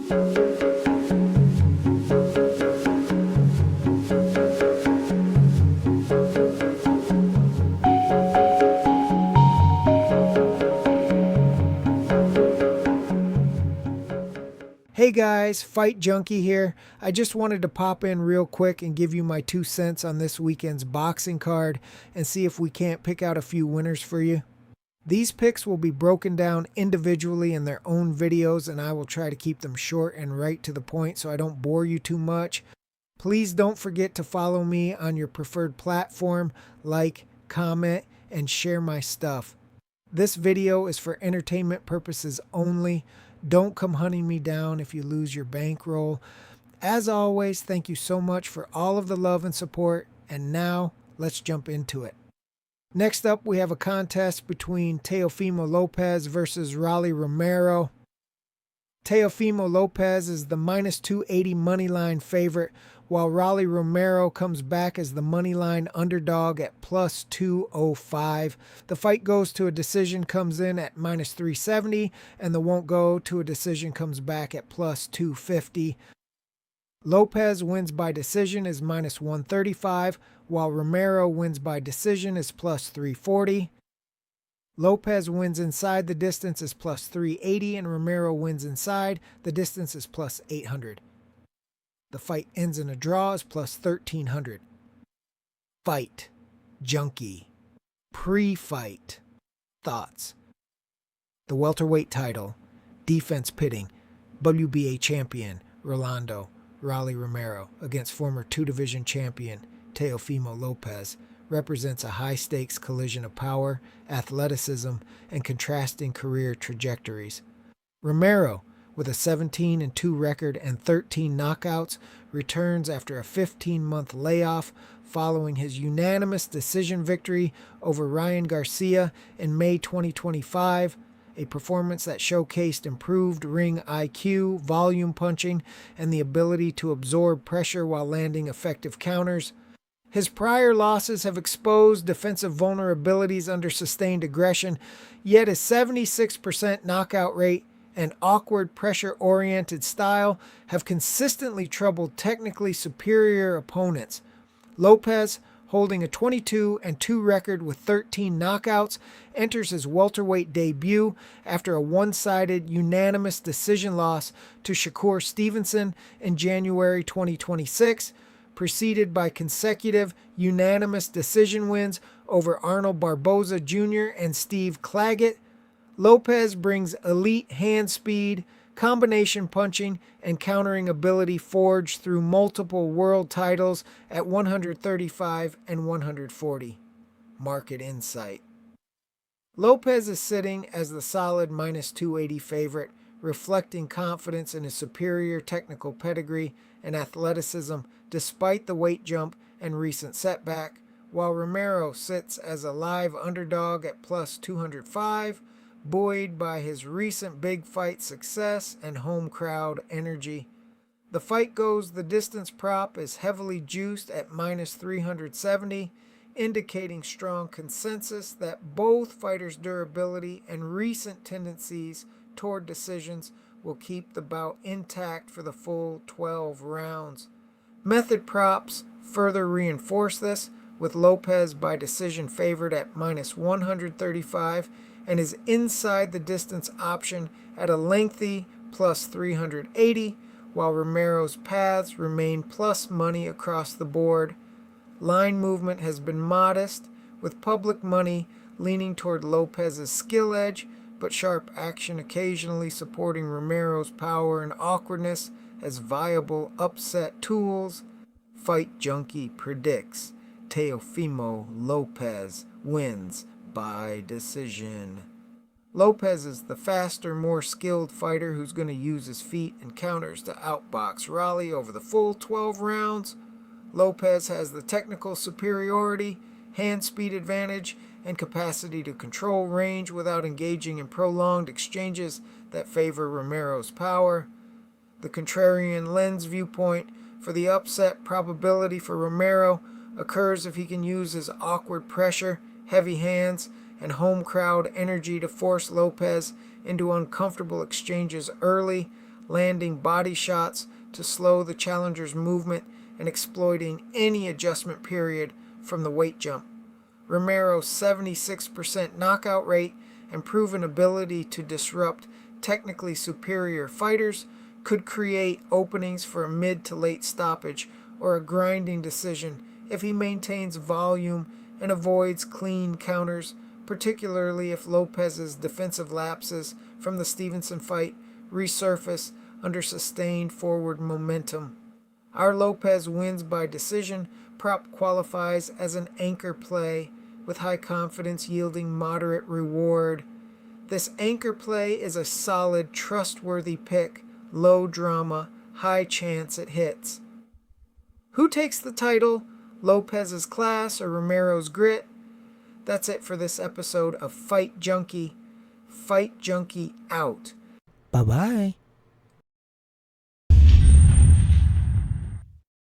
Hey guys, Fight Junkie here. I just wanted to pop in real quick and give you my 2 cents on this weekend's boxing card and see if we can't pick out a few winners for you. These picks will be broken down individually in their own videos, and I will try to keep them short and right to the point so I don't bore you too much. Please don't forget to follow me on your preferred platform, like, comment, and share my stuff. This video is for entertainment purposes only. Don't come hunting me down if you lose your bankroll. As always, thank you so much for all of the love and support. And now, let's jump into it. Next up, we have a contest between Teofimo Lopez versus Romero. Teofimo Lopez is the minus 280 moneyline favorite, while Romero comes back as the moneyline underdog at plus 205. The fight goes to a decision comes in at minus 370, and the won't go to a decision comes back at plus 250. Lopez wins by decision is minus 135, while Romero wins by decision is plus 340. Lopez wins inside the distance is plus 380, and Romero wins inside the distance is plus 800. The fight ends in a draw is plus 1300. Fight Junkie. Pre-fight thoughts. The welterweight title, defense pitting, WBA champion Rolando Romero against former 2-division champion Teofimo Lopez represents a high-stakes collision of power, athleticism, and contrasting career trajectories. Romero, with a 17-2 record and 13 knockouts, returns after a 15-month layoff following his unanimous decision victory over Ryan Garcia in May 2025, a performance that showcased improved ring IQ, volume punching, and the ability to absorb pressure while landing effective counters. His prior losses have exposed defensive vulnerabilities under sustained aggression, yet his 76% knockout rate and awkward pressure-oriented style have consistently troubled technically superior opponents. Lopez, holding a 22-2 record with 13 knockouts, enters his welterweight debut after a one-sided unanimous decision loss to Shakur Stevenson in January 2026, preceded by consecutive unanimous decision wins over Arnold Barboza Jr. and Steve Claggett. Lopez brings elite hand speed, combination punching, and countering ability forged through multiple world titles at 135 and 140. Market insight. Lopez is sitting as the solid minus 280 favorite, reflecting confidence in his superior technical pedigree and athleticism despite the weight jump and recent setback, while Romero sits as a live underdog at plus 205, buoyed by his recent big fight success and home crowd energy. The fight goes the distance prop is heavily juiced at minus 370, indicating strong consensus that both fighters' durability and recent tendencies toward decisions will keep the bout intact for the full 12 rounds. Method props further reinforce this, with Lopez by decision favored at minus 135 and his inside the distance option at a lengthy plus 380, while Romero's paths remain plus money across the board. Line movement has been modest, with public money leaning toward Lopez's skill edge, but sharp action occasionally supporting Romero's power and awkwardness as viable upset tools. Fight Junkie predicts Teofimo Lopez wins by decision. Lopez is the faster, more skilled fighter who's going to use his feet and counters to outbox Raleigh over the full 12 rounds. Lopez has the technical superiority, hand speed advantage, and capacity to control range without engaging in prolonged exchanges that favor Romero's power. The contrarian lens viewpoint for the upset probability for Romero occurs if he can use his awkward pressure, heavy hands, and home crowd energy to force Lopez into uncomfortable exchanges early, landing body shots to slow the challenger's movement and exploiting any adjustment period from the weight jump. Romero's 76% knockout rate and proven ability to disrupt technically superior fighters could create openings for a mid to late stoppage or a grinding decision if he maintains volume and avoids clean counters, particularly if Lopez's defensive lapses from the Stevenson fight resurface under sustained forward momentum. Our Lopez wins by decision prop qualifies as an anchor play with high confidence yielding moderate reward. This anchor play is a solid, trustworthy pick, low drama, high chance it hits. Who takes the title? Lopez's class or Romero's grit? That's it for this episode of Fight Junkie. Fight Junkie out. Bye-bye.